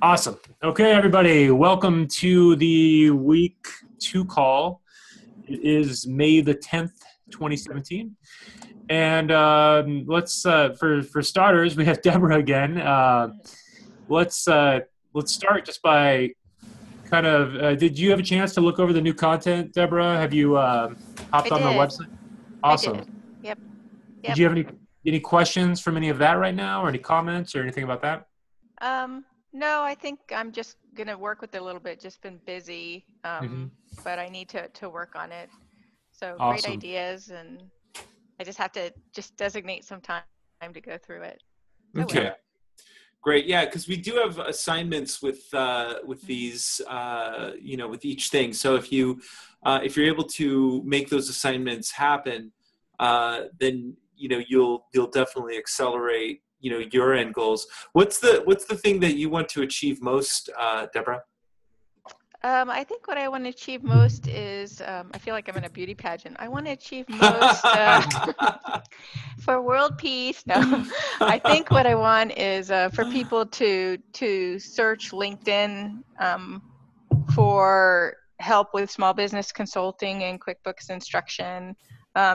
Awesome. Okay, everybody, welcome to the week 2 call. It is May the 10th, 2017. And let's for starters, we have Deborah again. Let's start just by kind of did you have a chance to look over the new content, Deborah? Have you hopped on the website? Awesome. I did. Yep. Did you have any questions from any of that right now, or any comments or anything about that? No, I think I'm just going to work with it a little bit. Just been busy, but I need to work on it. So Awesome. Great ideas, and I just have to designate some time to go through it. Okay. Great. Yeah, because we do have assignments with these, with each thing. So if you're able to make those assignments happen, then you'll definitely accelerate your end goals. What's the thing that you want to achieve most, Deborah? I think what I want to achieve most is, I feel like I'm in a beauty pageant. I want to achieve most for world peace. No, I think what I want is for people to search LinkedIn for help with small business consulting and QuickBooks instruction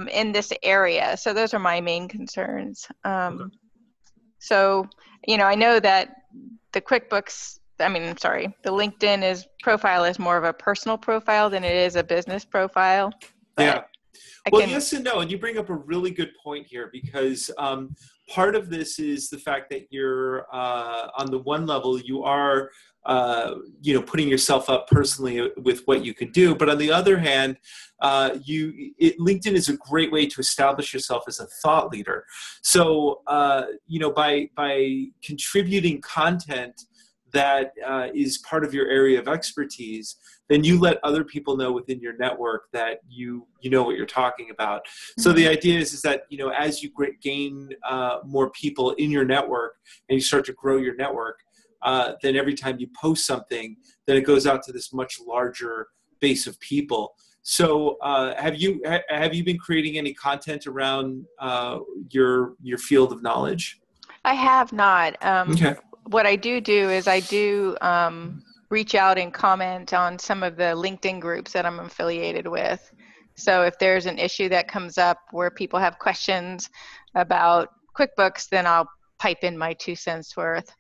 in this area. So those are my main concerns. So, I know that the the LinkedIn profile is more of a personal profile than it is a business profile. Yeah. Well, yes and no. And you bring up a really good point here, because part of this is the fact that you're on the one level, you are putting yourself up personally with what you can do. But on the other hand, LinkedIn is a great way to establish yourself as a thought leader. So, by contributing content that is part of your area of expertise, then you let other people know within your network that you know what you're talking about. So the idea is that, as you gain more people in your network and you start to grow your network, then every time you post something, then it goes out to this much larger base of people. So have you been creating any content around your field of knowledge? I have not. Okay. What I do is I do reach out and comment on some of the LinkedIn groups that I'm affiliated with. So if there's an issue that comes up where people have questions about QuickBooks, then I'll pipe in my 2 cents worth.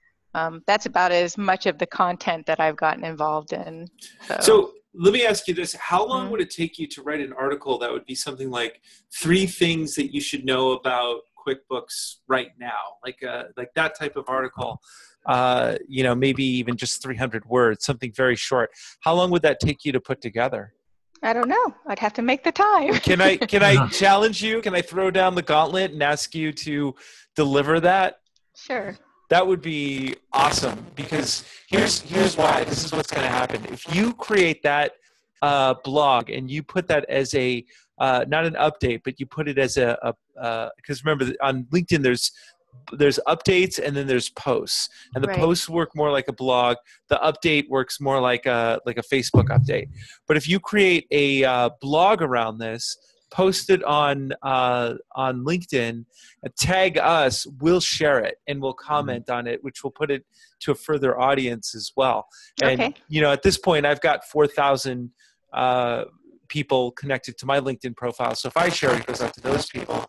That's about as much of the content that I've gotten involved in. So let me ask you this. How long would it take you to write an article that would be something like 3 things that you should know about QuickBooks right now? Like that type of article, maybe even just 300 words, something very short. How long would that take you to put together? I don't know. I'd have to make the time. Can I challenge you? Can I throw down the gauntlet and ask you to deliver that? Sure. That would be awesome, because here's why. This is what's going to happen. If you create that blog and you put that as a not an update, but you put it as because remember, on LinkedIn there's updates and then there's posts, and the posts work more like a blog. The update works more like a Facebook update. But if you create a blog around this, post it on LinkedIn, tag us, we'll share it and we'll comment on it, which will put it to a further audience as well. And at this point, I've got 4,000 people connected to my LinkedIn profile. So if I share it, it goes out to those people.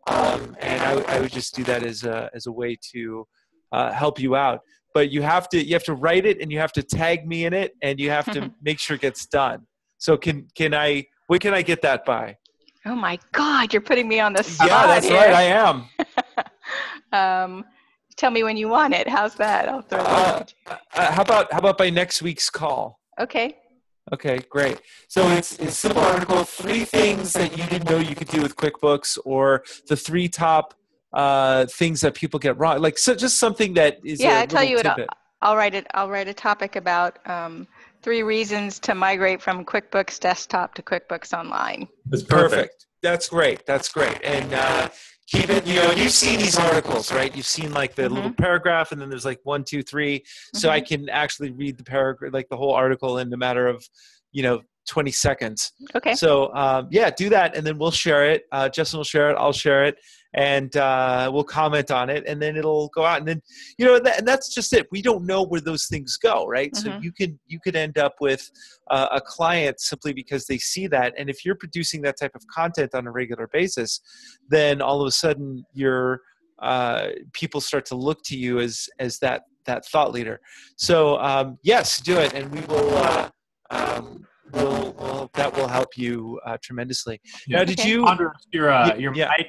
And I would just do that as a way to help you out. But you have to write it, and you have to tag me in it, and you have to make sure it gets done. So when can I get that by? Oh my God, you're putting me on the spot. Yeah, that's here. right. I am. Tell me when you want it. How's that? I'll throw it. How about by next week's call? Okay. Okay, great. So it's a simple article, 3 things that you didn't know you could do with QuickBooks, or the 3 top things that people get wrong. Just something that is I tell you what, I'll write it. I'll write a topic about 3 reasons to migrate from QuickBooks Desktop to QuickBooks Online. That's perfect. That's great. And keep it, you've seen these articles, right? You've seen like the little paragraph, and then there's like 1, 2, 3. So I can actually read the paragraph, like the whole article, in a matter of, 20 seconds. Okay. So do that, and then we'll share it. Justin will share it. I'll share it. and we'll comment on it, and then it'll go out, and then and that's just it. We don't know where those things go, right? So you could end up with a client simply because they see that, and if you're producing that type of content on a regular basis, then all of a sudden people start to look to you as that thought leader. So yes, do it, and we will. That will help you tremendously. Yeah. Now, did you? Andros, your mic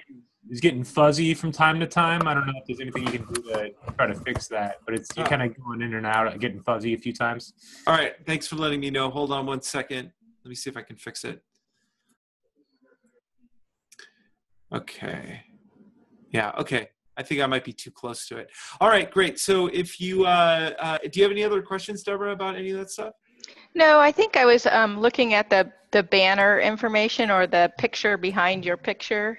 is getting fuzzy from time to time. I don't know if there's anything you can do to try to fix that, but you're kind of going in and out, getting fuzzy a few times. All right. Thanks for letting me know. Hold on one second. Let me see if I can fix it. Okay. Yeah. Okay. I think I might be too close to it. All right. Great. So if you, do you have any other questions, Deborah, about any of that stuff? No, I think I was looking at the banner information or the picture behind your picture.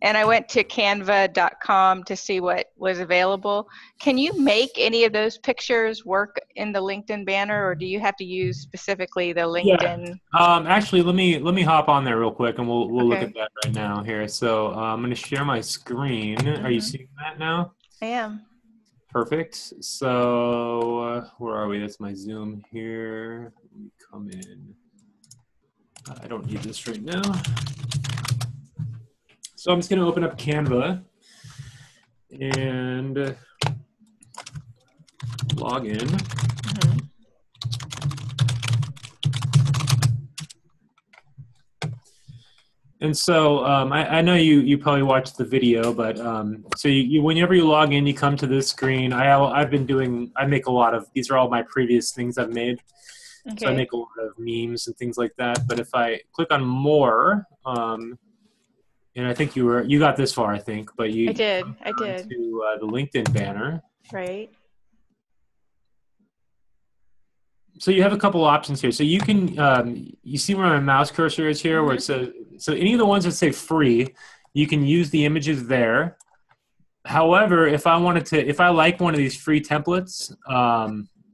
And I went to canva.com to see what was available. Can you make any of those pictures work in the LinkedIn banner, or do you have to use specifically the LinkedIn? Yeah. Actually, let me hop on there real quick, and we'll look at that right now here. So I'm going to share my screen. Are you seeing that now? I am. Perfect. So where are we? That's my Zoom here. Let me come in. I don't need this right now. So I'm just going to open up Canva and log in. And so I know you probably watched the video, but so whenever you log in, you come to this screen. I make a lot of, these are all my previous things I've made. Okay. So I make a lot of memes and things like that. But if I click on more, and I think you got this far, I think, but I did to the LinkedIn banner. Right. So you have a couple options here. So you can, you see where my mouse cursor is here, where it says, so any of the ones that say free, you can use the images there. However, if I like one of these free templates,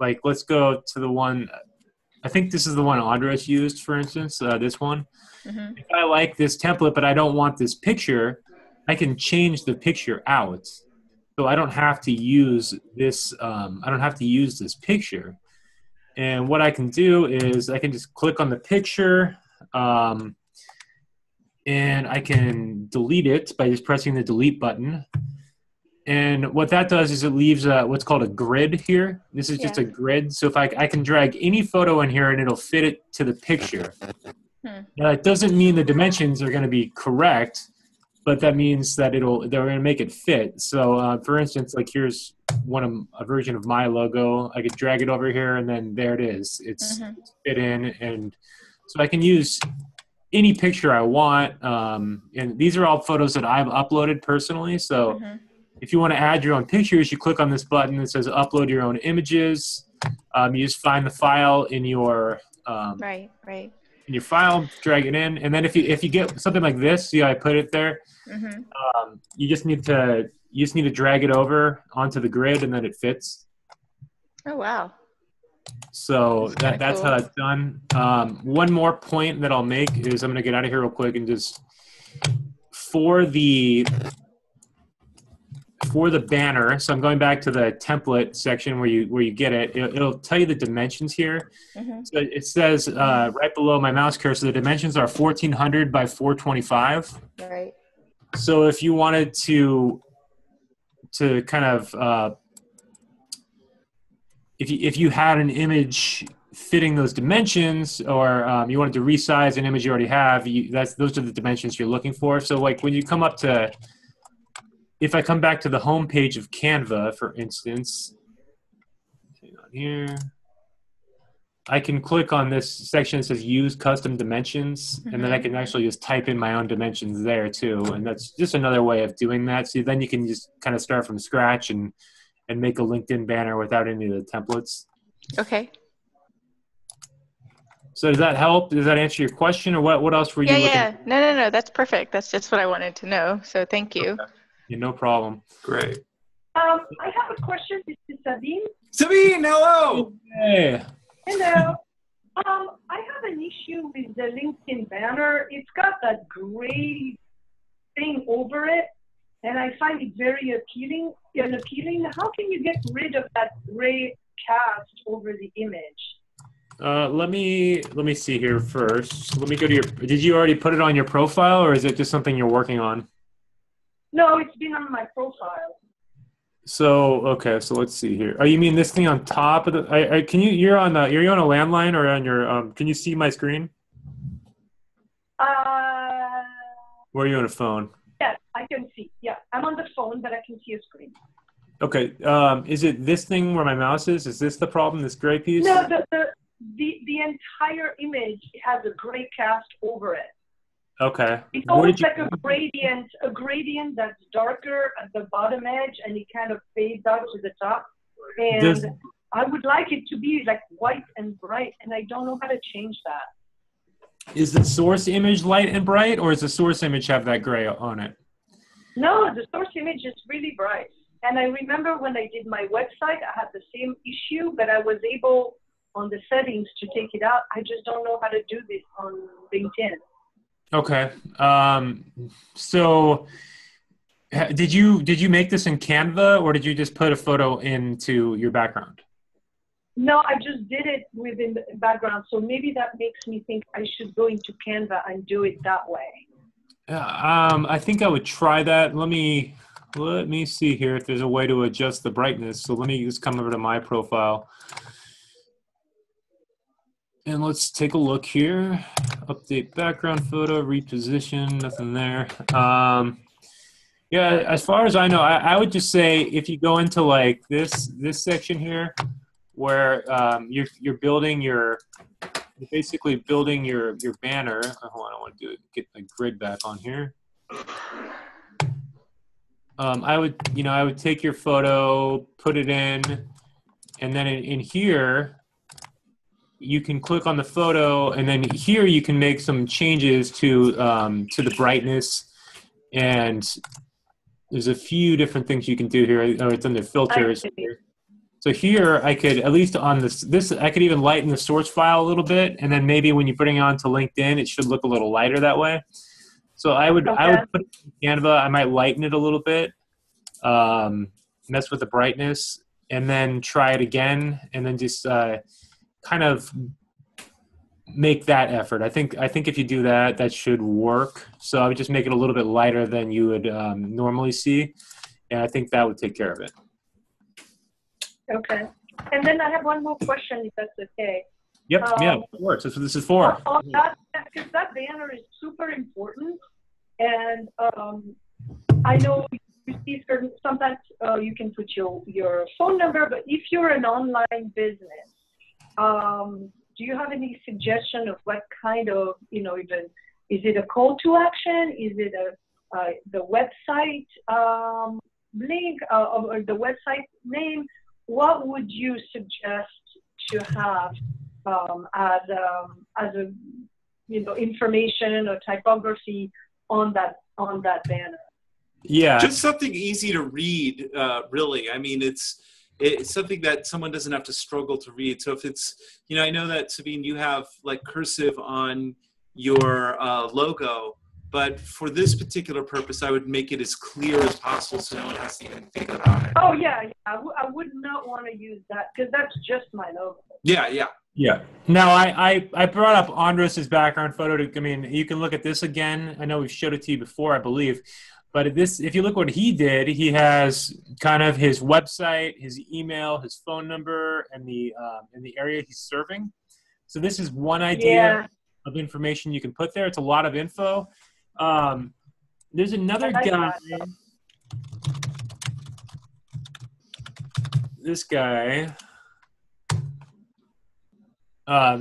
like let's go to the one, I think this is the one Andros used, for instance, this one. If I like this template, but I don't want this picture, I can change the picture out. So I don't have to use this, this picture. And what I can do is I can just click on the picture, and I can delete it by just pressing the delete button. And what that does is it leaves what's called a grid here. This is just a grid. So if I can drag any photo in here and it'll fit it to the picture. Now, it doesn't mean the dimensions are going to be correct, but that means that they're going to make it fit. So for instance, like here's a version of my logo. I could drag it over here, and then there it is. It's fit in, and so I can use any picture I want. And these are all photos that I've uploaded personally. So if you want to add your own pictures, you click on this button that says upload your own images. You just find the file in your in your file, drag it in, and then if you get something like this, see how I put it there? You just need to drag it over onto the grid, and then it fits. Oh wow! So that's how that's done. One more point that I'll make is I'm going to get out of here real quick and just for the banner. So I'm going back to the template section where you get it. It'll tell you the dimensions here. So it says right below my mouse cursor, the dimensions are 1400 by 425. Right. So if you wanted to kind of if you had an image fitting those dimensions, or you wanted to resize an image you already have, those are the dimensions you're looking for. So like when you come up to, if I come back to the home page of Canva, for instance, hang on here, I can click on this section that says use custom dimensions, and then I can actually just type in my own dimensions there too. And that's just another way of doing that. So then you can just kind of start from scratch and make a LinkedIn banner without any of the templates. Okay. So does that help? Does that answer your question, or what else were you looking at? No, that's perfect. That's just what I wanted to know. So thank you. Okay. Yeah, no problem. Great. I have a question. This is Sabine. Sabine, hello. Hey. Hello. I have an issue with the LinkedIn banner. It's got that gray thing over it, and I find it very appealing. How can you get rid of that gray cast over the image? Let me see here first. Let me go to your. Did you already put it on your profile, or is it just something you're working on? No, it's been on my profile. So okay, so let's see here. Oh, you mean this thing on top of the? Can you? You're on a landline or on your? Can you see my screen? Or are you on a phone? Yes, I can see. Yeah, I'm on the phone, but I can see a screen. Okay. Is it this thing where my mouse is? Is this the problem? This gray piece? No, the entire image has a gray cast over it. Okay. It's almost like a gradient that's darker at the bottom edge, and it kind of fades out to the top. And I would like it to be like white and bright, and I don't know how to change that. Is the source image light and bright, or does the source image have that gray on it? No, the source image is really bright. And I remember when I did my website, I had the same issue, but I was able on the settings to take it out. I just don't know how to do this on LinkedIn. Okay. So did you make this in Canva, or did you just put a photo into your background? No, I just did it within the background. So maybe that makes me think I should go into Canva and do it that way. I think I would try that. Let me see here if there's a way to adjust the brightness. So let me just come over to my profile. And let's take a look here. Update background photo, reposition, nothing there. Yeah, as far as I know, I would just say if you go into like this section here, where you're basically building your banner. Hold on, I want to get the grid back on here. I would take your photo, put it in, and then in here, you can click on the photo, and then here you can make some changes to the brightness, and there's a few different things you can do here. Oh, it's under filters. So here I could, at least on this I could even lighten the source file a little bit, and then maybe when you're putting it onto LinkedIn, it should look a little lighter that way. So I would put it in Canva. I might lighten it a little bit, mess with the brightness, and then try it again, and then just kind of make that effort. I think if you do that, that should work. So I would just make it a little bit lighter than you would normally see, and I think that would take care of it. Okay. And then I have one more question, if that's okay. Yep. Yeah, of course. That's what this is for. Because that banner is super important, and I know you see sometimes you can put your phone number, but if you're an online business, do you have any suggestion of what kind of, even, is it a call to action? Is it the website link or the website name? What would you suggest to have as a information or typography on that banner? Yeah, just something easy to read. Really, I mean, it's something that someone doesn't have to struggle to read. So if it's, I know that, Sabine, you have like cursive on your logo, but for this particular purpose, I would make it as clear as possible so no one has to even think about it. Oh, yeah. I would not want to use that because that's just my logo. Yeah. Now, I brought up Andros's background photo. You can look at this again. I know we've showed it to you before, I believe. But if you look what he did, he has kind of his website, his email, his phone number, and the area he's serving. So this is one idea of information you can put there. It's a lot of info. There's another guy. This guy.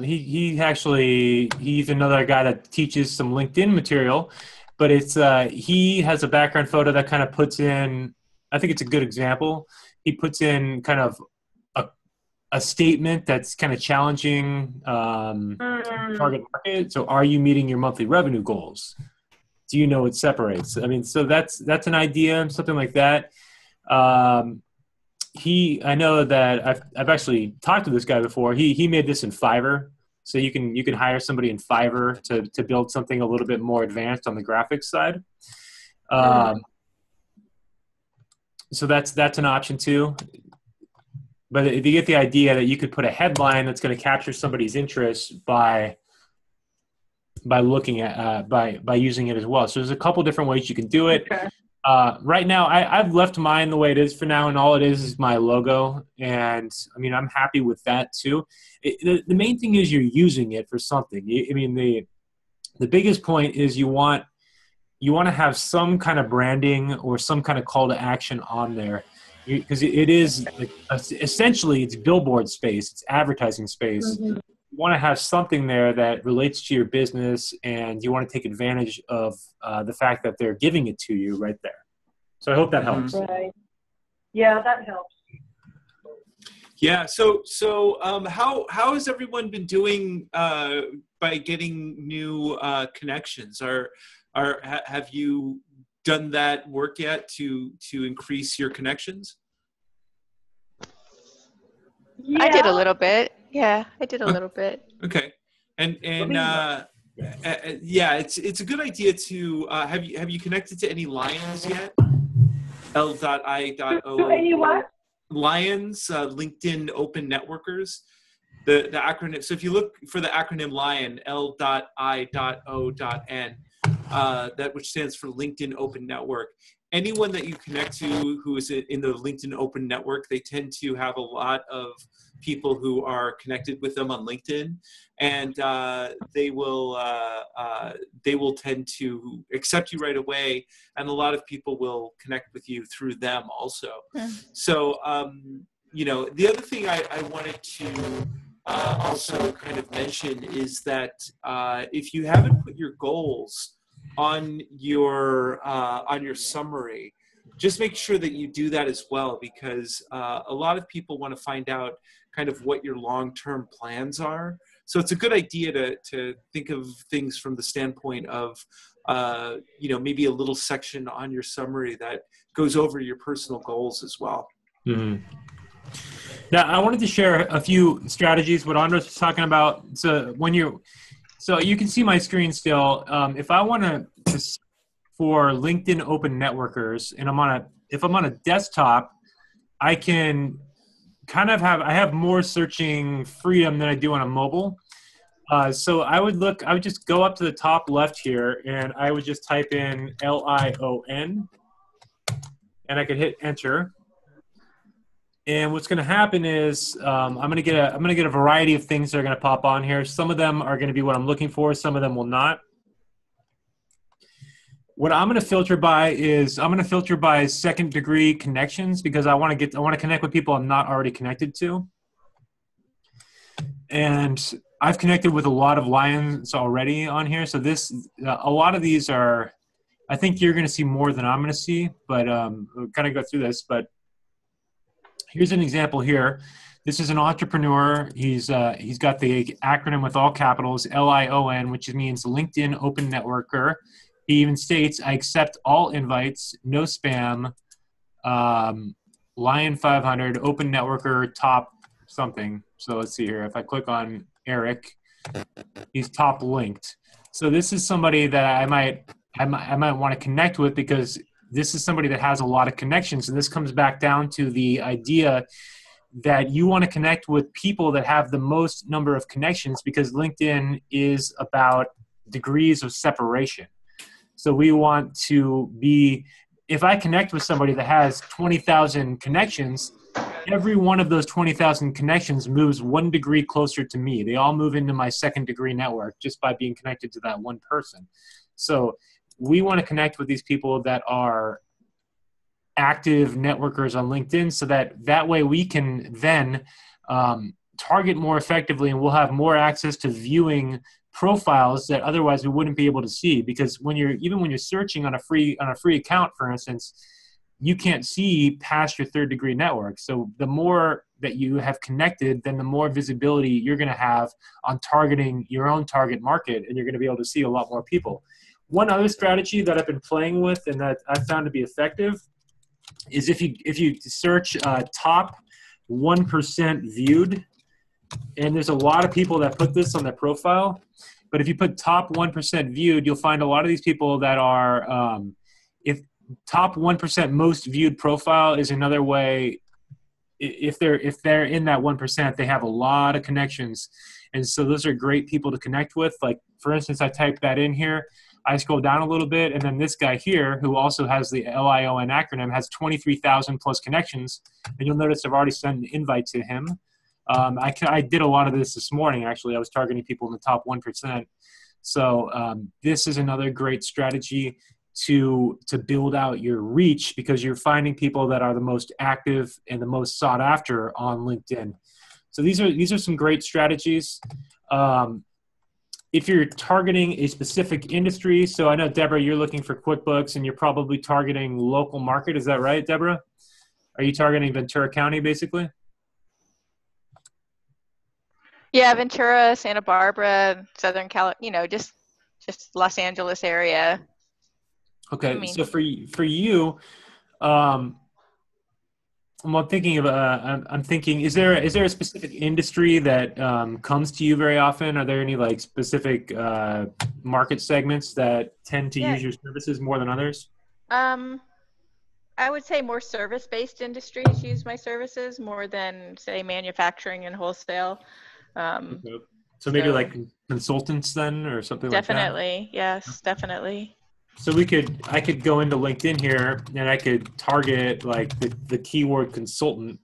He's another guy that teaches some LinkedIn material. But he has a background photo that kind of puts in, I think it's a good example. He puts in kind of a statement that's kind of challenging target market. So are you meeting your monthly revenue goals? Do you know what separates? I mean, so that's an idea, something like that. I know that I've actually talked to this guy before. He made this in Fiverr. So you can hire somebody in Fiverr to build something a little bit more advanced on the graphics side. So that's an option too. But if you get the idea that you could put a headline that's going to capture somebody's interest by looking at by using it as well. So there's a couple different ways you can do it. Okay. Right now, I've left mine the way it is for now, and all it is my logo. And I mean, I'm happy with that too. The main thing is you're using it for something. I mean, the biggest point is you want to have some kind of branding or some kind of call to action on there, because it is like, essentially it's billboard space, it's advertising space. Mm-hmm. You want to have something there that relates to your business, and you want to take advantage of the fact that they're giving it to you right there. So I hope that helps. Right. Yeah, that helps. Yeah. So how has everyone been doing by getting new connections? Have you done that work yet to increase your connections? Yeah. I did a little bit. Yeah, I did a little bit. Okay. And yeah, it's a good idea to have you connected to any Lions yet? L.I.O. Any what? Lions, LinkedIn Open Networkers. The acronym. So if you look for the acronym LION, L.I.O.N, that which stands for LinkedIn Open Network. Anyone that you connect to who is in the LinkedIn Open Network, they tend to have a lot of people who are connected with them on LinkedIn, and they will tend to accept you right away, and a lot of people will connect with you through them also. So the other thing I wanted to also kind of mention is that if you haven't put your goals on your summary, just make sure that you do that as well, because a lot of people want to find out kind of what your long-term plans are. So it's a good idea to think of things from the standpoint of maybe a little section on your summary that goes over your personal goals as well. Mm-hmm. Now, I wanted to share a few strategies, what Andros was talking about. So you can see my screen still. If I want to, for LinkedIn Open Networkers, and if I'm on a desktop, I can kind of I have more searching freedom than I do on a mobile. So I would just go up to the top left here, and I would just type in LION, and I could hit enter. And what's going to happen is I'm going to get a variety of things that are going to pop on here. Some of them are going to be what I'm looking for. Some of them will not. What I'm going to filter by is second degree connections, because I want to connect with people I'm not already connected to. And I've connected with a lot of Lions already on here. So a lot of these are, I think you're going to see more than I'm going to see, but we'll kind of go through this. But here's an example here. This is an entrepreneur. He's got the acronym with all capitals, LION, which means LinkedIn Open Networker. He even states, I accept all invites, no spam, Lion 500, Open Networker, top something. So let's see here. If I click on Eric, he's top linked. So this is somebody that I might want to connect with, because this is somebody that has a lot of connections. And this comes back down to the idea that you want to connect with people that have the most number of connections, because LinkedIn is about degrees of separation. So we want to be, if I connect with somebody that has 20,000 connections, every one of those 20,000 connections moves 1 degree closer to me. They all move into my second degree network just by being connected to that one person. So we want to connect with these people that are active networkers on LinkedIn, so that way we can then target more effectively, and we'll have more access to viewing profiles that otherwise we wouldn't be able to see. Because when you're searching on a free account, for instance, you can't see past your third degree network. So the more that you have connected, then the more visibility you're going to have on targeting your own target market, and you're going to be able to see a lot more people. One other strategy that I've been playing with and that I found to be effective is if you search top 1% viewed, and there's a lot of people that put this on their profile, but if you put top 1% viewed, you'll find a lot of these people that are if top 1% most viewed profile is another way. If they're in that 1%, they have a lot of connections. And so those are great people to connect with. Like, for instance, I typed that in here. I scroll down a little bit, and then this guy here, who also has the LION acronym, has 23,000 plus connections. And you'll notice I've already sent an invite to him. I did a lot of this morning, actually. I was targeting people in the top 1%. So this is another great strategy to build out your reach, because you're finding people that are the most active and the most sought after on LinkedIn. So these are some great strategies. If you're targeting a specific industry, so I know, Deborah, you're looking for QuickBooks and you're probably targeting local market. Is that right, Deborah? Are you targeting Ventura County, basically? Yeah, Ventura, Santa Barbara, Southern California, just Los Angeles area. Okay, I mean, so for you, I'm thinking, is there a specific industry that comes to you very often? Are there any like specific market segments that tend to use your services more than others? I would say more service-based industries use my services more than, say, manufacturing and wholesale. Okay. So maybe like consultants then, or something like that? Definitely, yes, definitely. So I could go into LinkedIn here and I could target like the keyword consultant,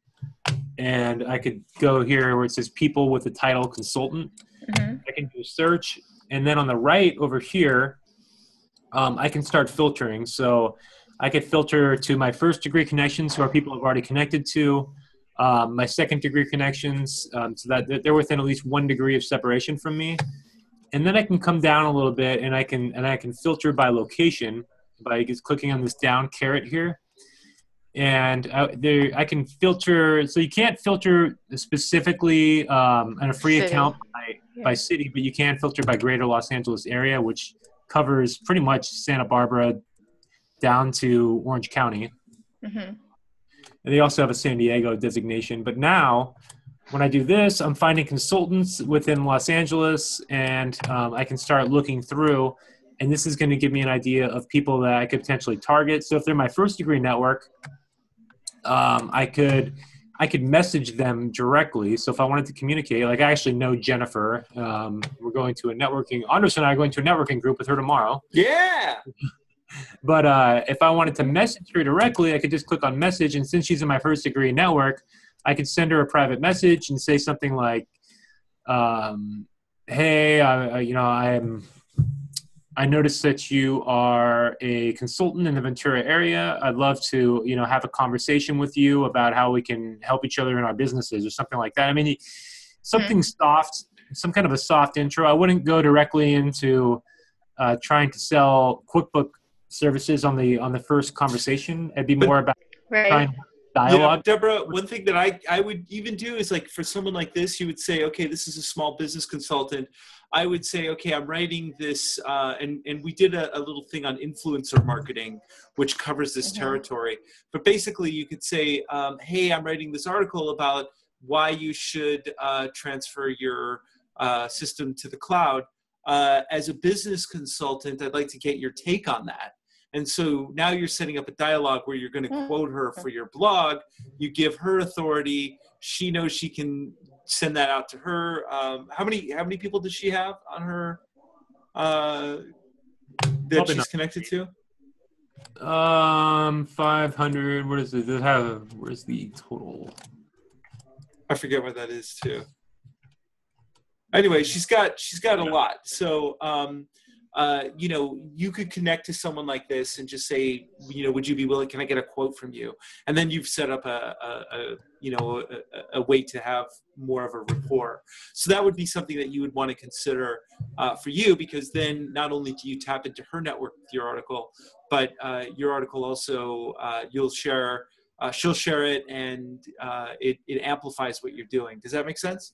and I could go here where it says people with the title consultant. Mm-hmm. I can do a search, and then on the right over here, I can start filtering. So I could filter to my first degree connections, who are people I've already connected to, my second degree connections, so that they're within at least 1 degree of separation from me. And then I can come down a little bit, and I can filter by location by just clicking on this down caret here. And I can filter. So you can't filter specifically on a free City. account by city, but you can filter by greater Los Angeles area, which covers pretty much Santa Barbara down to Orange County. Mm-hmm. And they also have a San Diego designation. But now, when I do this, I'm finding consultants within Los Angeles, and I can start looking through. And this is going to give me an idea of people that I could potentially target. So if they're my first degree network, I could message them directly. So if I wanted to communicate, like I actually know Jennifer. We're going to a networking. Andros and I are going to a networking group with her tomorrow. Yeah. But if I wanted to message her directly, I could just click on message. And since she's in my first degree network, I could send her a private message and say something like, hey, I noticed that you are a consultant in the Ventura area. I'd love to, have a conversation with you about how we can help each other in our businesses, or something like that. I mean, something soft, some kind of a soft intro. I wouldn't go directly into trying to sell QuickBook services on the first conversation. It'd be more about trying dialogue. Yeah, Deborah, one thing that I would even do is, like, for someone like this, you would say, okay, this is a small business consultant. I would say, okay, I'm writing this, and we did a little thing on influencer marketing, which covers this territory. But basically, you could say, hey, I'm writing this article about why you should transfer your system to the cloud. As a business consultant, I'd like to get your take on that. And so now you're setting up a dialogue where you're going to quote her for your blog. You give her authority. She knows she can send that out to her. How many people does she have on her that she's connected to? 500. What is it? Where's the total? I forget what that is too. Anyway, she's got a lot. So you could connect to someone like this and just say, would you be willing? Can I get a quote from you? And then you've set up a way to have more of a rapport. So that would be something that you would want to consider for you, because then not only do you tap into her network with your article, but your article also she'll share it, and it amplifies what you're doing. Does that make sense?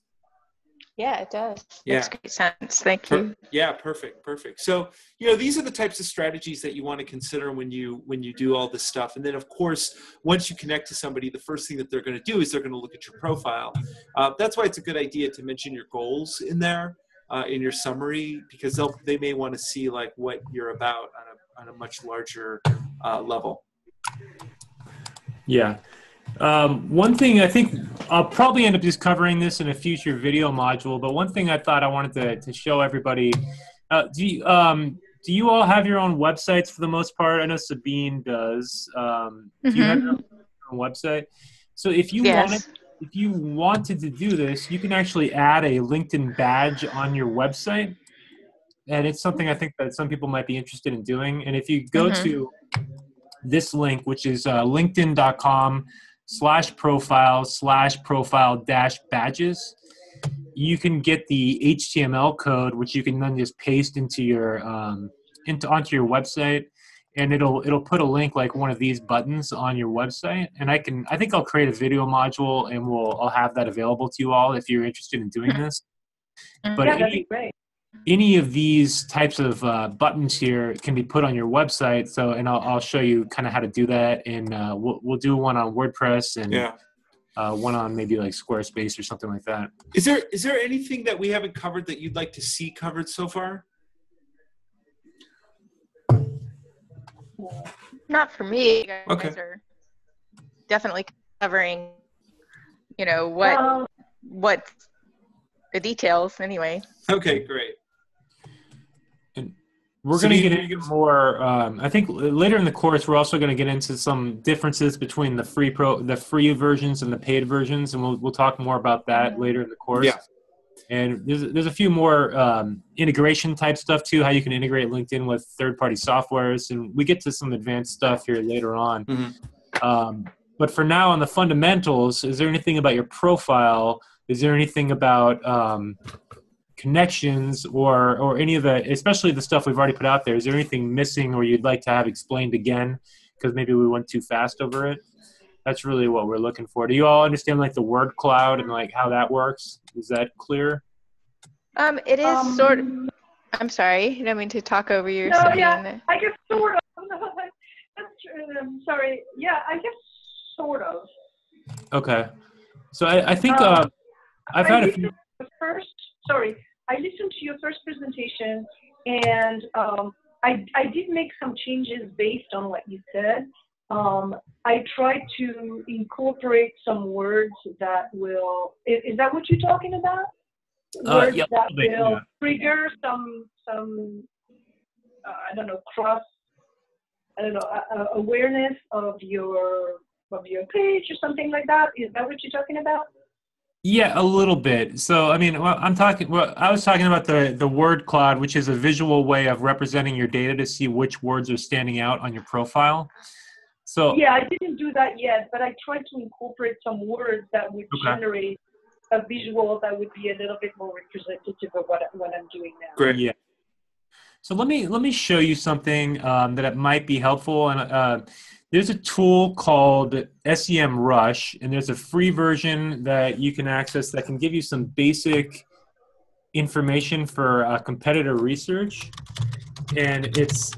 Yeah, it does. Yeah. Makes great sense. Thank you. Yeah, perfect. So, these are the types of strategies that you want to consider when you do all this stuff. And then, of course, once you connect to somebody, the first thing that they're going to do is they're going to look at your profile. That's why it's a good idea to mention your goals in there, in your summary, because they may want to see like what you're about on a much larger level. Yeah. One thing I think I'll probably end up just covering this in a future video module, but one thing I thought I wanted to show everybody, do you all have your own websites for the most part? I know Sabine does. Do you have your own website? So if you Yes. wanted to do this, you can actually add a LinkedIn badge on your website. And it's something I think that some people might be interested in doing. And if you go to this link, which is linkedin.com/profile/profile-badges, you can get the HTML code, which you can then just paste into your onto your website, and it'll put a link like one of these buttons on your website. And I think I'll create a video module, and I'll have that available to you all if you're interested in doing this. But Yeah, that'd be great. any of these types of buttons here can be put on your website. So, and I'll show you kind of how to do that. And we'll do one on WordPress and one on maybe like Squarespace or something like that. Is there anything that we haven't covered that you'd like to see covered so far? Not for me. You guys Okay. are definitely covering, what the details anyway. Okay, great. And we're going to get into more. I think later in the course, we're also going to get into some differences between the free versions and the paid versions, and we'll talk more about that later in the course. Yeah. And there's a few more integration type stuff too, how you can integrate LinkedIn with third-party softwares, and we get to some advanced stuff here later on. But for now, on the fundamentals, is there anything about your profile? Is there anything about connections or any of the, especially the stuff we've already put out there? Is there anything missing or you'd like to have explained again because maybe we went too fast over it? That's really what we're looking for. Do you all understand like the word cloud and like how that works? Is that clear? It is sort of. I'm sorry, I don't mean to talk over your. No, yeah, I guess sort of. I'm sorry. Yeah, I guess sort of. Okay, so I think I've had a few. I listened to your first presentation, and I did make some changes based on what you said. I tried to incorporate some words that will. Is that what you're talking about? Words that will trigger some I don't know, awareness of your page or something like that. Is that what you're talking about? Yeah, a little bit. So, I mean, I was talking about the word cloud, which is a visual way of representing your data to see which words are standing out on your profile. So yeah, I didn't do that yet, but I tried to incorporate some words that would generate a visual that would be a little bit more representative of what I'm doing now. Great. Yeah. So let me show you something that it might be helpful. And there's a tool called SEMrush, and there's a free version that you can access that can give you some basic information for competitor research. And it is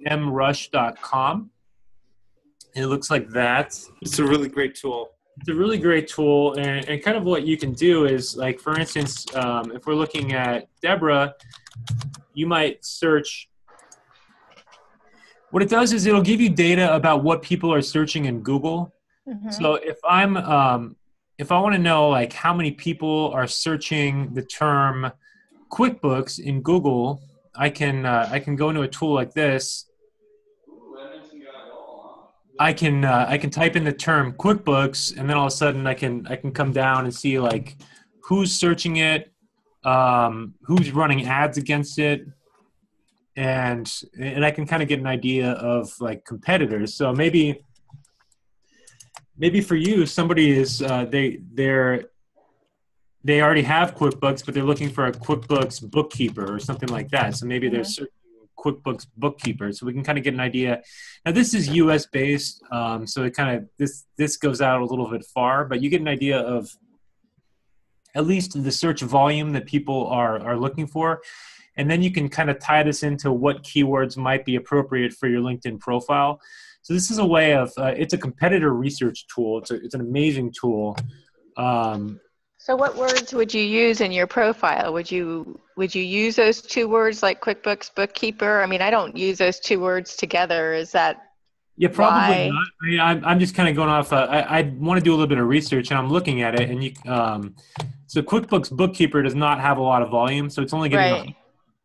semrush.com. It looks like that. It's a really great tool. It's a really great tool, and kind of what you can do is, like, for instance, if we're looking at Deborah, you might search. What it does is it'll give you data about what people are searching in Google. So if I want to know like how many people are searching the term QuickBooks in Google, I can go into a tool like this. I can type in the term QuickBooks, and then all of a sudden I can come down and see like who's searching it, who's running ads against it, and I can kind of get an idea of like competitors. So maybe for you, somebody is they already have QuickBooks, but they're looking for a QuickBooks bookkeeper or something like that. So maybe they're searching QuickBooks bookkeeper. So we can kind of get an idea. Now this is US based, so it kind of this goes out a little bit far, but you get an idea of at least the search volume that people are looking for. And then you can kind of tie this into what keywords might be appropriate for your LinkedIn profile. So this is a way of, it's a competitor research tool. It's an amazing tool. So what words would you use in your profile? Would you use those two words like QuickBooks Bookkeeper? I mean, I don't use those two words together. Is that Yeah, probably why? not. I mean, I'm just kind of going off. I want to do a little bit of research, and I'm looking at it, and so QuickBooks Bookkeeper does not have a lot of volume, so it's only getting Right.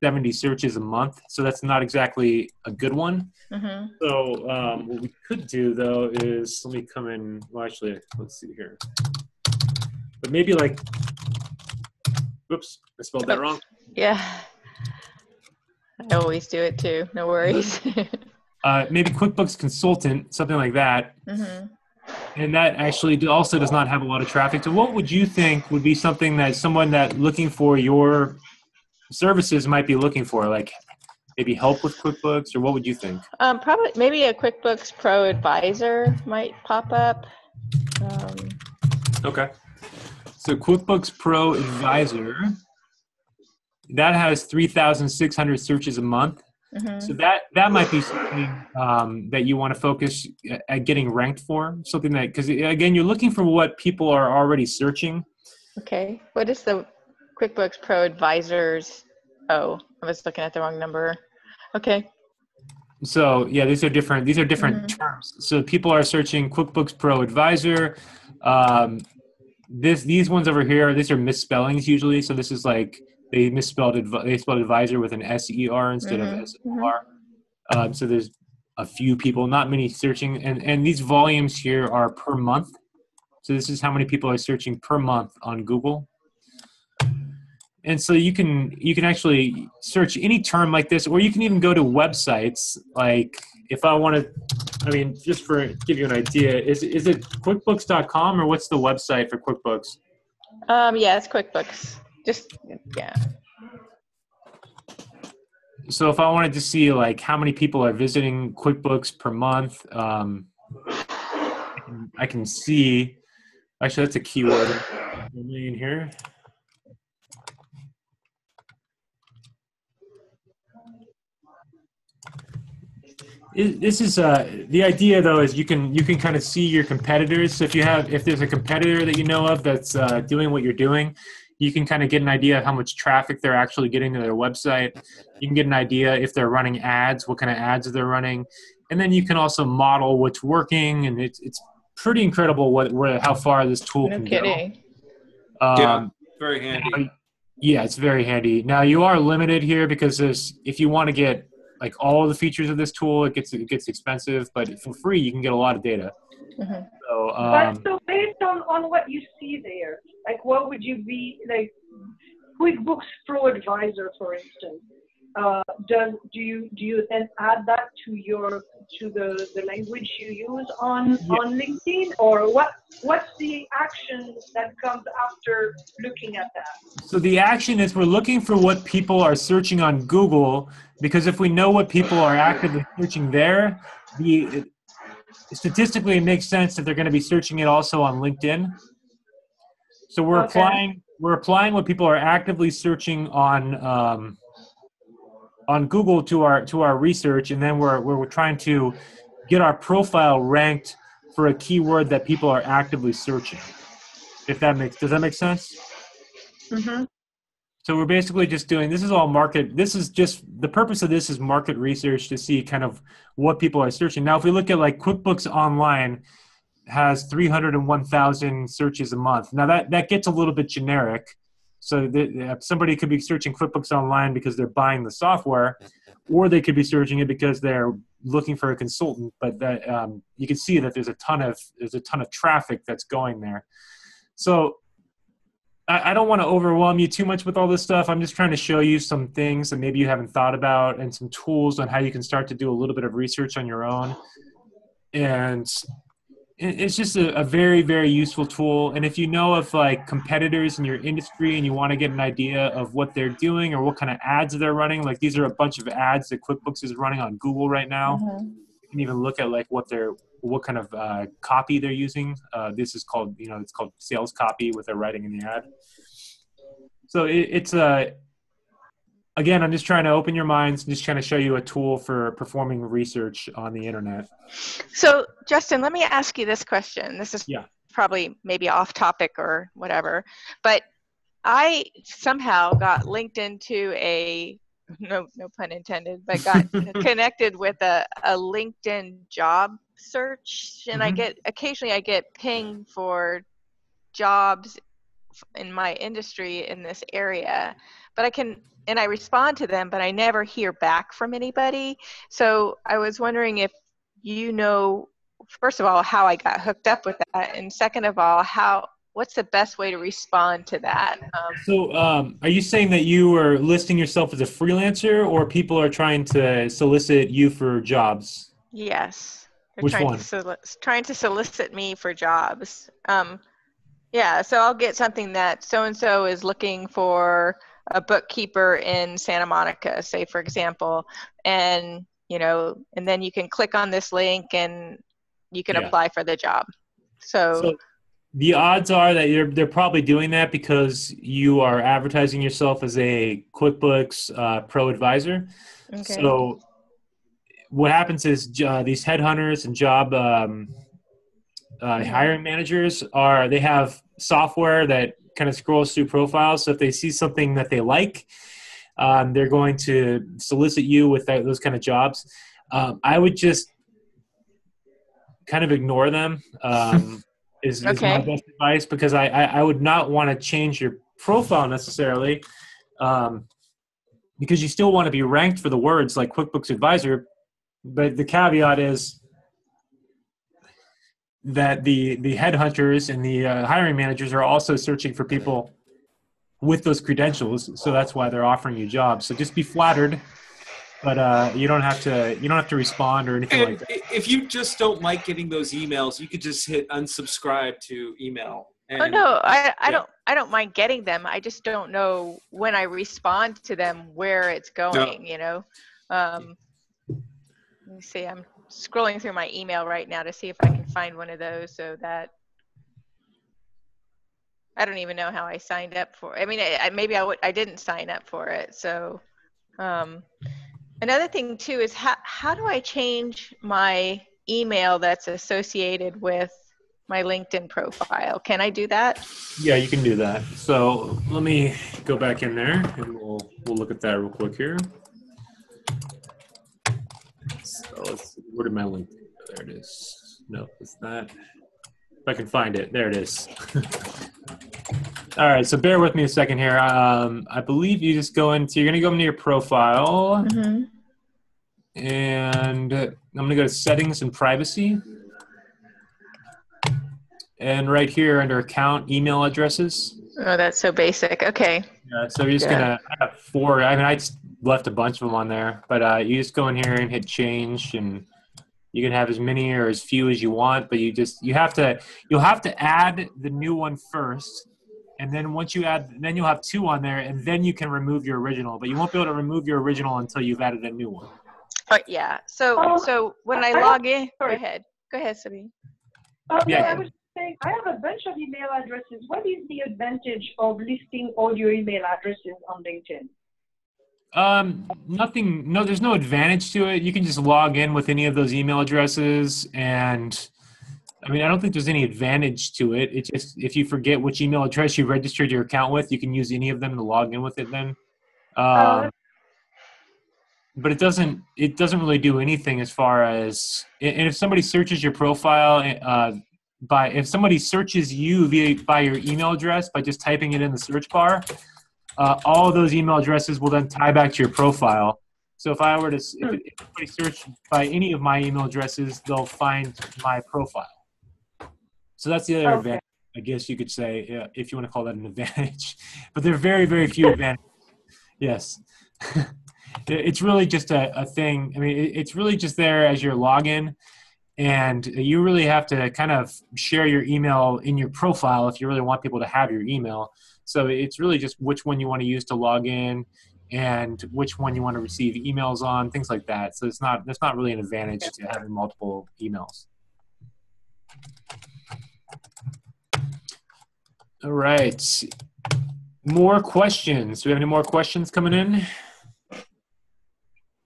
70 searches a month. So that's not exactly a good one. Mm-hmm. So what we could do though is let me come in. Well, actually, let's see here. But maybe like, whoops, I spelled that wrong. Yeah. I always do it too. No worries. Maybe QuickBooks Consultant, something like that. Mm-hmm. And that actually also does not have a lot of traffic. So what would you think would be something that someone that looking for your services might be looking for? Like maybe help with QuickBooks, or what would you think? Probably maybe a QuickBooks Pro Advisor might pop up. Okay. So QuickBooks Pro Advisor, that has 3,600 searches a month. Mm-hmm. So that might be something that you want to focus at getting ranked for. Something that, because again, you're looking for what people are already searching. Okay. What is the QuickBooks Pro Advisors? Oh, I was looking at the wrong number. Okay. So yeah, these are different Mm-hmm. terms. So people are searching QuickBooks Pro Advisor. These ones over here, these are misspellings usually. So this is like they spelled advisor with an SER instead of SOR. So there's a few people, not many searching, and these volumes here are per month. So this is how many people are searching per month on Google. And so you can actually search any term like this, or you can even go to websites. Like if I want to, I mean, just for give you an idea, is it QuickBooks.com or what's the website for QuickBooks? Yeah, it's QuickBooks. Just yeah. So if I wanted to see like how many people are visiting QuickBooks per month, I can see. Actually, that's a keyword. In here. This is the idea though is you can kind of see your competitors. So if there's a competitor that you know of that's doing what you're doing, you can kind of get an idea of how much traffic they're actually getting to their website. You can get an idea if they're running ads, what kind of ads they're running, and then you can also model what's working. And it's pretty incredible how far this tool can go. Yeah, very handy. Yeah, it's very handy. Now you are limited here because if you want to get like all the features of this tool, it gets expensive, but for free you can get a lot of data. Mm-hmm. So based on what you see there, like what would you be like QuickBooks Pro Advisor, for instance? Do you then add that to the language you use on LinkedIn, or what's the action that comes after looking at that? So the action is we're looking for what people are searching on Google, because if we know what people are actively searching there, statistically it makes sense that they're going to be searching it also on LinkedIn. So we're applying what people are actively searching on Google to our research, and then we're trying to get our profile ranked for a keyword that people are actively searching. Does that make sense? Mm-hmm. So we're basically just doing, this is all market. This is just, the purpose of this is market research to see kind of what people are searching. Now, if we look at like QuickBooks Online has 301,000 searches a month. Now that gets a little bit generic. So somebody could be searching QuickBooks Online because they're buying the software, or they could be searching it because they're looking for a consultant. But that you can see that there's a ton of traffic that's going there. So I don't want to overwhelm you too much with all this stuff. I'm just trying to show you some things that maybe you haven't thought about, and some tools on how you can start to do a little bit of research on your own. And it's just a very, very useful tool. And if you know of like competitors in your industry and you want to get an idea of what they're doing or what kind of ads they're running, like these are a bunch of ads that QuickBooks is running on Google right now. Mm-hmm. You can even look at like what kind of copy they're using. This is called, it's called sales copy, what they're writing in the ad. So it's again, I'm just trying to open your minds and just trying to show you a tool for performing research on the internet. So, Justin, let me ask you this question. This is probably maybe off topic or whatever, but I somehow got linked into no pun intended, but got connected with a LinkedIn job search, and occasionally I get pinged for jobs in my industry in this area, but I respond to them, but I never hear back from anybody. So I was wondering if first of all, how I got hooked up with that, and second of all, what's the best way to respond to that? So, are you saying that you are listing yourself as a freelancer, or people are trying to solicit you for jobs? Yes, they're Which one? trying to solicit me for jobs. Yeah, so I'll get something that so-and-so is looking for a bookkeeper in Santa Monica, say, for example, and then you can click on this link and you can apply for the job. So the odds are that they're probably doing that because you are advertising yourself as a QuickBooks Pro advisor. Okay. So what happens is these headhunters and job hiring managers they have software that kind of scrolls through profiles. So if they see something that they like, they're going to solicit you with those kind of jobs. I would just kind of ignore them. Is my best advice, because I would not want to change your profile necessarily, because you still want to be ranked for the words like QuickBooks Advisor, but the caveat is that the headhunters and the hiring managers are also searching for people with those credentials, so that's why they're offering you jobs. So just be flattered, but you don't have to respond or anything like that. If you just don't like getting those emails, you could just hit unsubscribe to email. Oh no, I don't mind getting them. I just don't know when I respond to them where it's going. Let me see. I'm scrolling through my email right now to see if I can find one of those, so that I don't even know how I signed up for it. I mean, maybe I didn't sign up for it. So another thing too is how do I change my email that's associated with my LinkedIn profile? Can I do that? Yeah, you can do that. So let me go back in there and we'll look at that real quick here. So where did my LinkedIn go? There it is. No, it's not. If I can find it, there it is. All right, so bear with me a second here. I believe you're going to go into your profile, and I'm going to go to settings and privacy. And right here under account, email addresses. Oh, that's so basic. Okay. Yeah, so you're just going to have 4. I mean, I just left a bunch of them on there, but you just go in here and hit change, and you can have as many or as few as you want, but you'll have to add the new one first. And then once you add, then you'll have 2 on there, and then you can remove your original. But you won't be able to remove your original until you've added a new one. Yeah. So when I log in, go ahead, Sabine. Yeah. I was saying I have a bunch of email addresses. What is the advantage of listing all your email addresses on LinkedIn? Nothing. No, there's no advantage to it. You can just log in with any of those email addresses, and I mean, I don't think there's any advantage to it. It's just if you forget which email address you registered your account with, you can use any of them to log in with it then. But it doesn't really do anything as far as, and if somebody searches your profile, if somebody searches you by your email address by just typing it in the search bar, all of those email addresses will then tie back to your profile. So if somebody searched by any of my email addresses, they'll find my profile. So that's the other advantage, I guess you could say, if you want to call that an advantage. But there are very, very few advantages. Yes. It's really just a thing. I mean, it's really just there as your login. And you really have to kind of share your email in your profile if you really want people to have your email. So it's really just which one you want to use to log in and which one you want to receive emails on, things like that. So there's not really an advantage to having multiple emails. All right. More questions. Do we have any more questions coming in?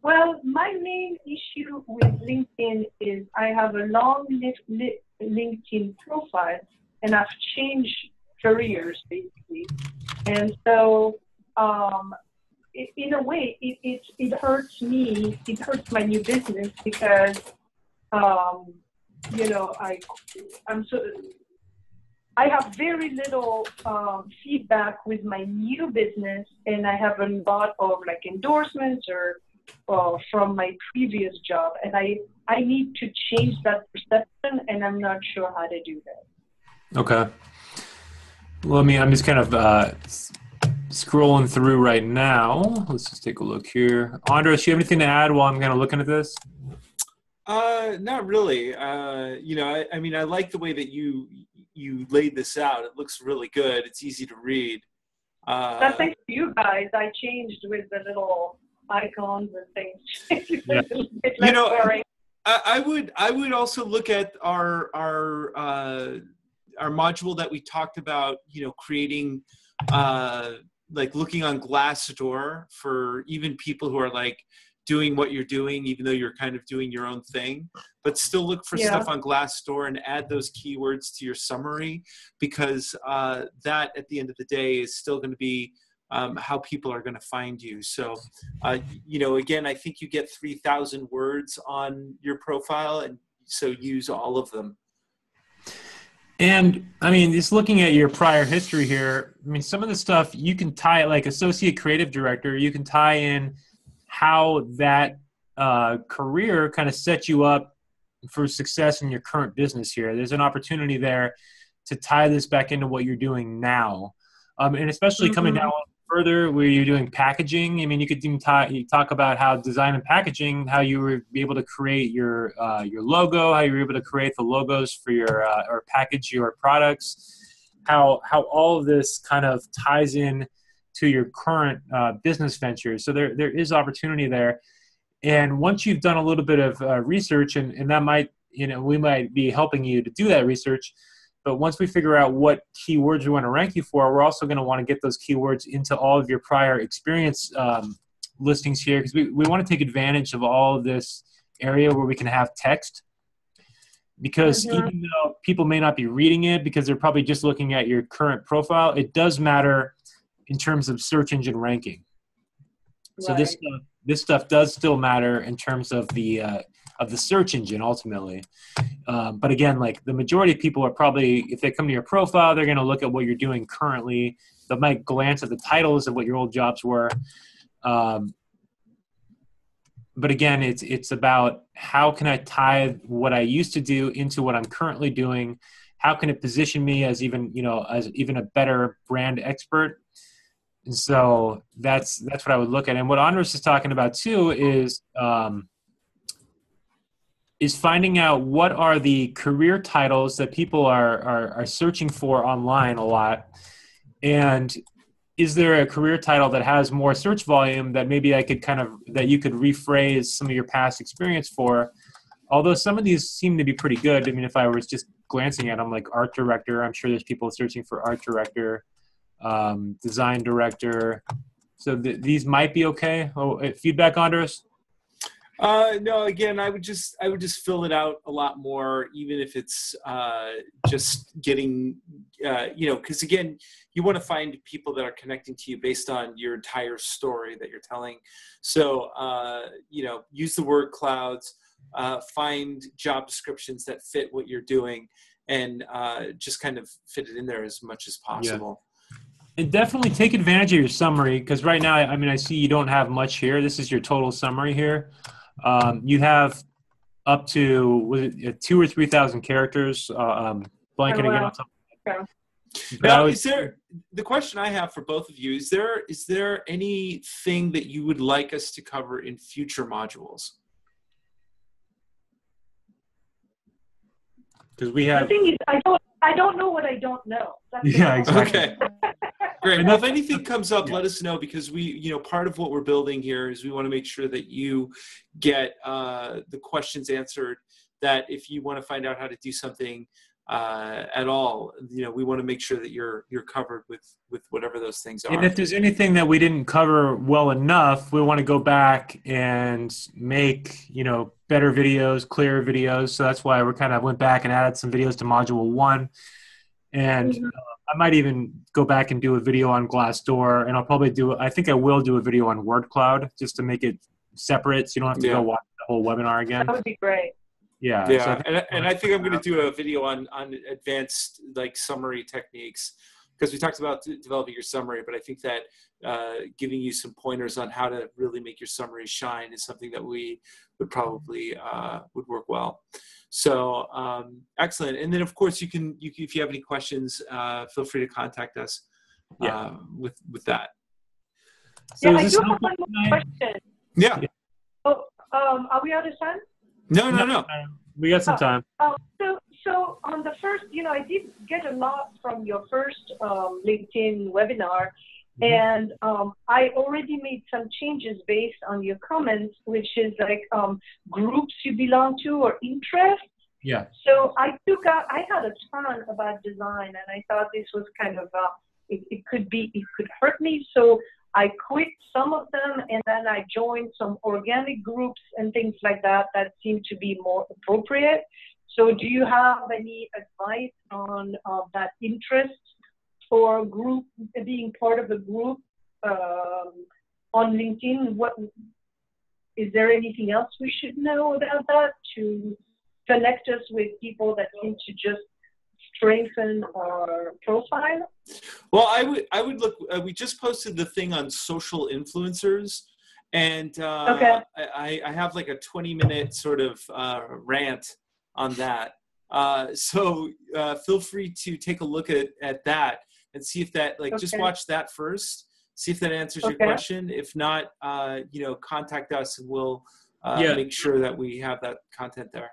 Well, my main issue with LinkedIn is I have a long LinkedIn profile, and I've changed careers basically. And so, in a way, it hurts me. It hurts my new business because, you know, I have very little feedback with my new business, and I have a lot of like endorsements or from my previous job, and I need to change that perception, and I'm not sure how to do that. Okay. Well, I'm just kind of scrolling through right now. Let's just take a look here. Andros, do you have anything to add while I'm kind of looking at this? Not really. You know, I mean, I like the way that you laid this out. It looks really good. It's easy to read. That's thanks to you guys. I changed with the little icons and things. Yeah. You know, I would also look at our module that we talked about. You know, creating like looking on Glassdoor for even people who are like doing what you're doing, even though you're kind of doing your own thing, but still look for stuff on Glassdoor and add those keywords to your summary, because that at the end of the day is still going to be how people are going to find you. So, you know, again, I think you get 3,000 words on your profile, and so use all of them. And I mean, just looking at your prior history here, I mean, some of the stuff you can tie, like associate creative director, you can tie in how that career kind of set you up for success in your current business here. There's an opportunity there to tie this back into what you're doing now. And especially coming down further where you're doing packaging. I mean, you could even talk about how design and packaging, how you were able to create your logo, how you were able to create the logos for your or package your products, how all of this kind of ties in to your current business ventures. So there is opportunity there. And once you've done a little bit of research, and that might, you know, we might be helping you to do that research. But once we figure out what keywords we want to rank you for, we're also going to want to get those keywords into all of your prior experience listings here, because we want to take advantage of all of this area where we can have text. Because even though people may not be reading it because they're probably just looking at your current profile, it does matter in terms of search engine ranking. So this stuff does still matter in terms of the search engine ultimately. But again, like the majority of people are probably, if they come to your profile, they're going to look at what you're doing currently. They might glance at the titles of what your old jobs were. But again, it's about how can I tie what I used to do into what I'm currently doing? How can it position me as even a better brand expert? And so that's what I would look at. And what Andros is talking about too is finding out what are the career titles that people are searching for online a lot. And is there a career title that has more search volume that maybe that you could rephrase some of your past experience for? Although some of these seem to be pretty good. I mean, if I was just glancing at them, like art director, I'm sure there's people searching for art director, design director. So these might be okay. Feedback, Andros? No, again, I would just fill it out a lot more, even if it's just getting, because again, you want to find people that are connecting to you based on your entire story that you're telling. So, use the word clouds, find job descriptions that fit what you're doing, and just kind of fit it in there as much as possible. Yeah. And definitely take advantage of your summary, because right now, I mean, I see you don't have much here. This is your total summary here. You have up to 2,000 or 3,000 characters. Blanking again on something. Now, the question I have for both of you, is there anything that you would like us to cover in future modules? Because we have. The thing is, I don't know what I don't know. Yeah, exactly. Okay. Great. Well, if anything comes up, let us know, because part of what we're building here is we want to make sure that you get the questions answered, that if you want to find out how to do something at all, we want to make sure that you're covered with whatever those things are. And if there's anything that we didn't cover well enough, we want to go back and make, better videos, clearer videos. So that's why we kind of went back and added some videos to module 1. And I might even go back and do a video on Glassdoor, and I think I will do a video on WordCloud just to make it separate, so you don't have to go watch the whole webinar again. That would be great. Yeah. Yeah, So I think I'm going to do a video on advanced like summary techniques, because we talked about developing your summary, but I think that giving you some pointers on how to really make your summary shine is something that we would probably would work well. So excellent. And then of course you can if you have any questions, feel free to contact us with that. So yeah, I do have one more question. Yeah. Oh, are we out of time? No. We got some time. So on the first, I did get a lot from your first LinkedIn webinar, and I already made some changes based on your comments, which is like groups you belong to or interests. Yeah. So I had a ton about design, and I thought this was kind of it could hurt me. So I quit some of them, and then I joined some organic groups and things like that seem to be more appropriate. So do you have any advice on that interest for group, being part of a group on LinkedIn? Is there anything else we should know about that to connect us with people that seem to just strengthen our profile? Well, I would look. We just posted the thing on social influencers, and I have like a 20-minute sort of rant on that. So feel free to take a look at that and see if that just watch that first. See if that answers your question. If not, contact us and we'll make sure that we have that content there.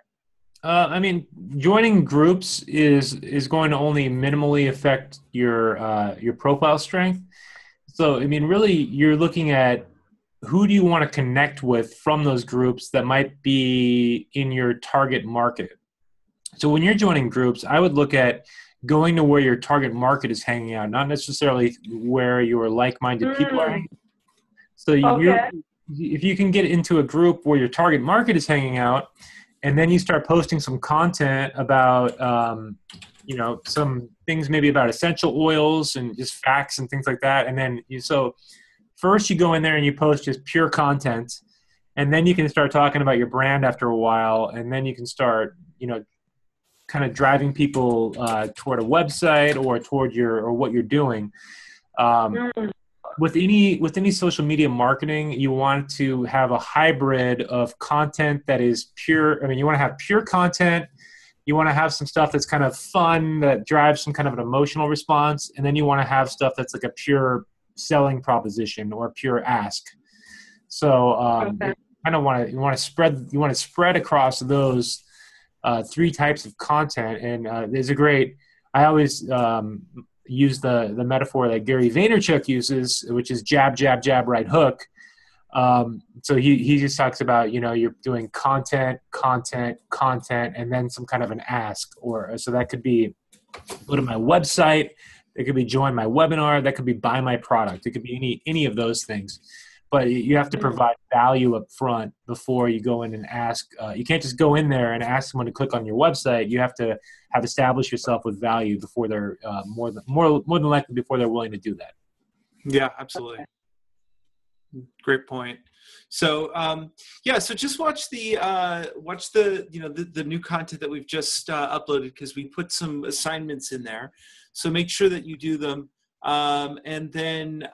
I mean, joining groups is going to only minimally affect your profile strength. So, I mean, really, you're looking at who do you want to connect with from those groups that might be in your target market. So when you're joining groups, I would look at going to where your target market is hanging out, not necessarily where your like-minded people are hanging out. So if you can get into a group where your target market is hanging out, and then you start posting some content about, some things maybe about essential oils and just facts and things like that. And then first you go in there and you post just pure content, and then you can start talking about your brand after a while. And then you can start, kind of driving people toward a website or toward what you're doing. With any social media marketing, you want to have a hybrid of content that is pure. I mean, you want to have pure content. You want to have some stuff that's kind of fun, that drives some kind of an emotional response. And then you want to have stuff that's like a pure selling proposition or pure ask. So you kind of want to spread across those three types of content. And there's I always use the metaphor that Gary Vaynerchuk uses, which is jab, jab, jab, right hook. So he just talks about, you're doing content, and then some kind of an ask. So that could be go to my website. It could be join my webinar. That could be buy my product. It could be any of those things. But you have to provide value up front before you go in and ask. You can't just go in there and ask someone to click on your website. You have to have established yourself with value before they're more than likely before they're willing to do that. Yeah, absolutely. Great point. So so just watch the the new content that we've just uploaded, because we put some assignments in there. So make sure that you do them. And then,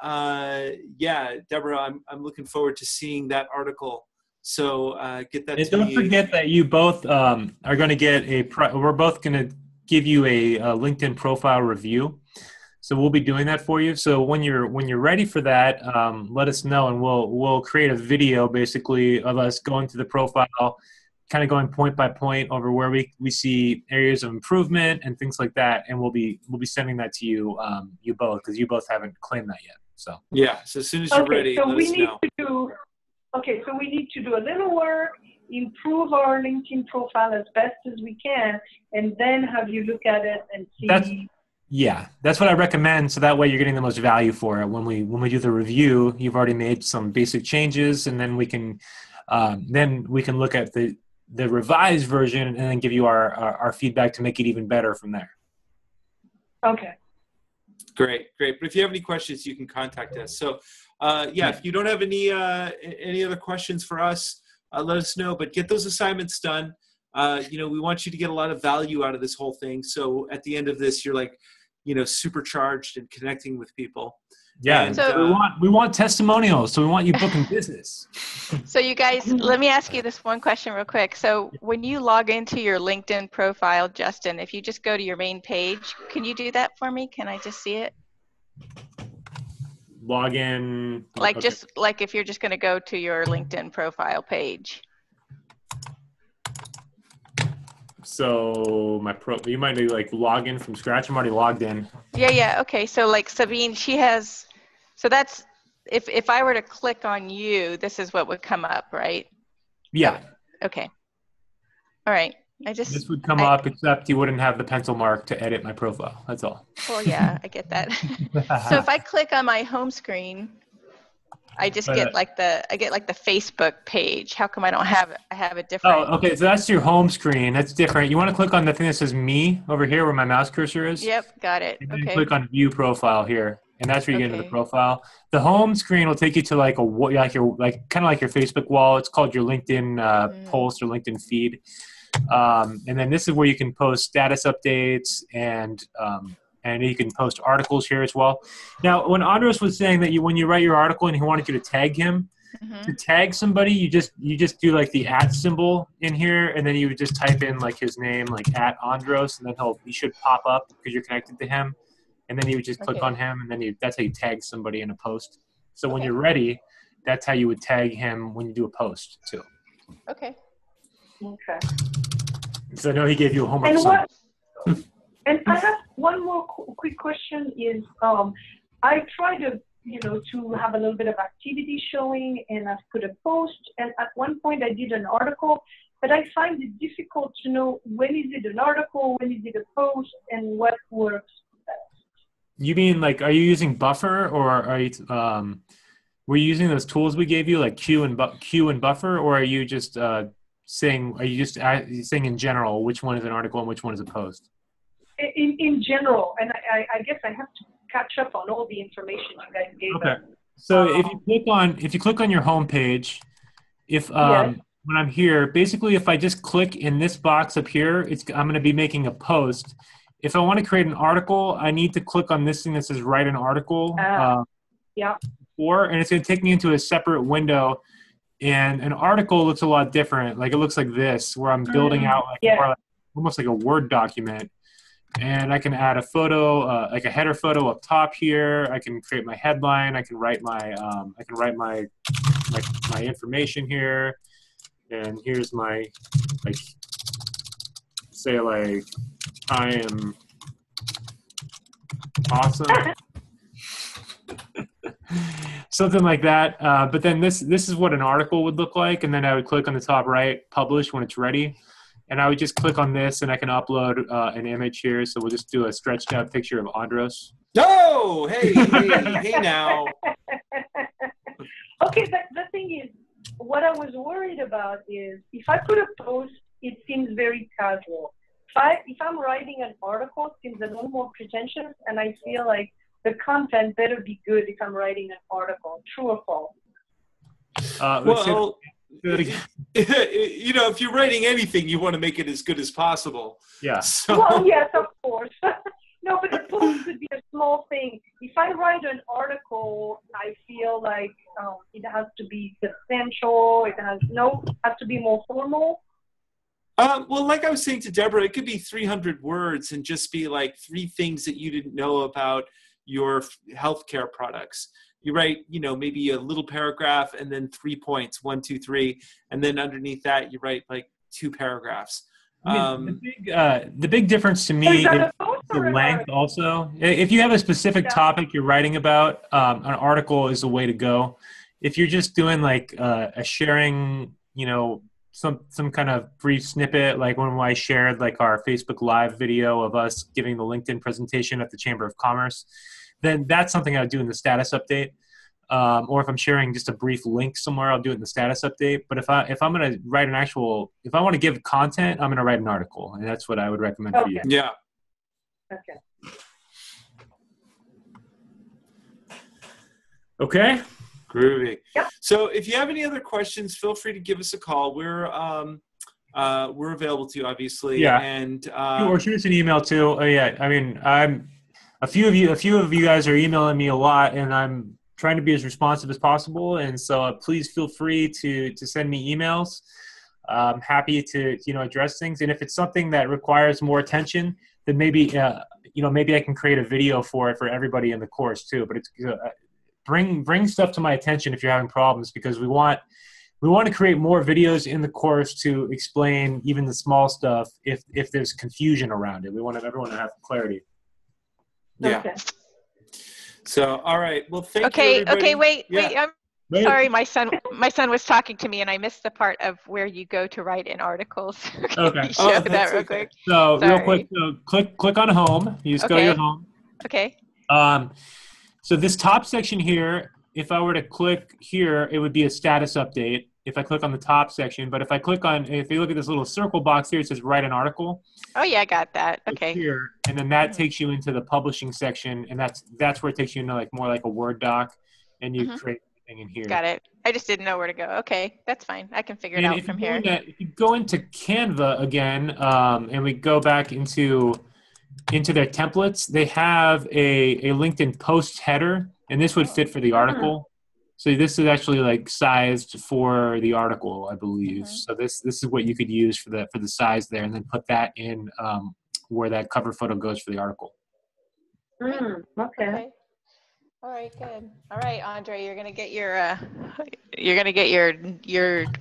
Deborah, I'm looking forward to seeing that article. So get that. And don't forget that you both are going to get we're both going to give you a LinkedIn profile review. So we'll be doing that for you. So when you're ready for that, let us know, and we'll create a video basically of us going through the profile, kind of going point by point over where we see areas of improvement and things like that, and we'll be sending that to you, you both, because you both haven't claimed that yet. So so as soon as you're ready, so let us know. So we need to do a little work, improve our LinkedIn profile as best as we can, and then have you look at it and see. That's what I recommend. So that way you're getting the most value for it. When we do the review, you've already made some basic changes, and then we can look at the revised version and then give you our feedback to make it even better from there. Okay. Great. But if you have any questions, you can contact us. So, if you don't have any other questions for us, let us know. But get those assignments done. We want you to get a lot of value out of this whole thing. So at the end of this, you're like, supercharged and connecting with people. Yeah. And, So we want testimonials. So we want you booking business. So you guys, let me ask you this one question real quick. So when you log into your LinkedIn profile, Justin, if you just go to your main page, can you do that for me? Can I just see it? Log in. Like Okay. just like if you're just going to go to your LinkedIn profile page. So you might do like log in from scratch. I'm already logged in. Yeah. Okay. So like Sabine, so that's, if I were to click on you, this is what would come up, right? Yeah. Okay. All right. This would come up, except you wouldn't have the pencil mark to edit my profile. That's all. Well, yeah, I get that. So if I click on my home screen, I just get like the Facebook page. How come I don't have it? I have a different. Oh, okay. So that's your home screen. That's different. You want to click on the thing that says me over here where my mouse cursor is? Yep, got it. And then Okay. click on view profile here. And that's where you get into the profile. The home screen will take you to like kind of like your Facebook wall. It's called your LinkedIn post or LinkedIn feed. And then this is where you can post status updates and you can post articles here as well. Now, when Andros was saying that when you write your article and he wanted you to tag him, to tag somebody, you just do like the @ symbol in here, and then you would just type in like his name, like @Andros, and then he should pop up because you're connected to him. And then you would just click on him, and then that's how you tag somebody in a post. So when you're ready, that's how you would tag him when you do a post too. Okay. Okay. So I know he gave you a homework. And I have one more quick question is, I try to have a little bit of activity showing, and I've put a post, and at one point I did an article, but I find it difficult to know when is it an article, when is it a post, and what works best. You mean like, are you using Buffer, or are you, were you using those tools we gave you like Q and Buffer, or are you just saying in general which one is an article and which one is a post? In general, and I guess I have to catch up on all the information you guys gave us. So if you click on your home page, when I'm here, basically if I just click in this box up here, I'm going to be making a post. If I want to create an article, I need to click on this thing that says write an article. And it's going to take me into a separate window. And an article looks a lot different. Like it looks like this, where I'm building out almost like a Word document. And I can add a photo, like a header photo up top here. I can create my headline. I can write my my information here. And here's my I am awesome. Something like that. But then this is what an article would look like. And then I would click on the top right, publish when it's ready. And I would just click on this, and I can upload an image here. So we'll just do a stretched out picture of Andros. Oh, hey now. Okay, but the thing is, what I was worried about is if I put a post, it seems very casual. If I'm writing an article, it seems a little more pretentious, and I feel like the content better be good if I'm writing an article. True or false? If you're writing anything, you want to make it as good as possible. Yeah. Well, yes, of course. No, but the post could be a small thing. If I write an article, I feel like it has to be substantial. It has to be more formal. Well, like I was saying to Deborah, it could be 300 words and just be like 3 things that you didn't know about your healthcare products. You write, maybe a little paragraph and then 3 points, 1, 2, 3, and then underneath that you write like 2 paragraphs. The big difference to me is the length. Also, if you have a specific topic you're writing about, an article is the way to go. If you're just doing like a sharing, some kind of brief snippet, like when I shared like our Facebook Live video of us giving the LinkedIn presentation at the Chamber of Commerce, then that's something I would do in the status update. Or if I'm sharing just a brief link somewhere, I'll do it in the status update. But if I'm going to write if I want to give content, I'm going to write an article, and that's what I would recommend for you. Yeah. Okay. Okay. Groovy. Yep. So if you have any other questions, feel free to give us a call. We're available to you, obviously. Yeah. And Or shoot us an email too. Yeah. I mean, a few of you guys are emailing me a lot, and I'm trying to be as responsive as possible. And so please feel free to send me emails. I'm happy to address things. And if it's something that requires more attention, then maybe maybe I can create a video for it for everybody in the course too. But it's bring stuff to my attention if you're having problems, because we want to create more videos in the course to explain even the small stuff if there's confusion around it. We want everyone to have clarity. yeah. Okay. So all right. Well, thank you. Okay, Everybody. wait. I'm Right. sorry. My son was talking to me, and I missed the part of where you go to write in articles. Can Okay. you show that's that real okay. quick? So real Sorry. quick, click on home. You just go to your Okay. home. Okay. So this top section here, if I were to click here, it would be a status update if I click on the top section. But if you look at this little circle box here, it says write an article. Oh yeah, I got that. Click Okay. Here, and then that Mhm. takes you into the publishing section, and that's where it takes you into more like a Word doc, and you create everything in here. Got it. I just didn't know where to go. Okay, that's fine. I can figure it And out from here. if you go into Canva again, and we go back into their templates, they have a LinkedIn post header, and this would fit for the article. So this is actually like sized for the article, I believe. So this is what you could use for the size there, and then put that in where that cover photo goes for the article. Okay. All right, good. All right, Andre, you're gonna get your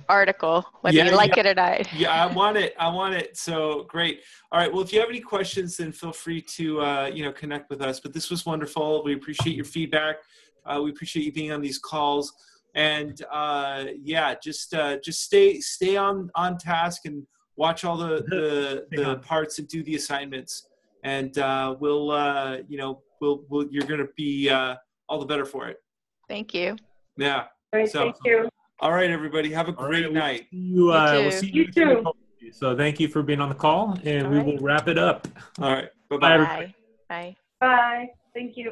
article, whether you like it or not. Yeah, I want it. So great. All right. Well, if you have any questions, then feel free to connect with us. But this was wonderful. We appreciate your feedback. We appreciate you being on these calls. And just stay on task and watch all the parts and do the assignments. And you're gonna be all the better for it. Thank you. Yeah. Great, thank you. All right, everybody. Have a great night. We'll see you You too. So thank you for being on the call, and we will wrap it up. All right. Bye-bye. Bye. Bye. Bye. Thank you.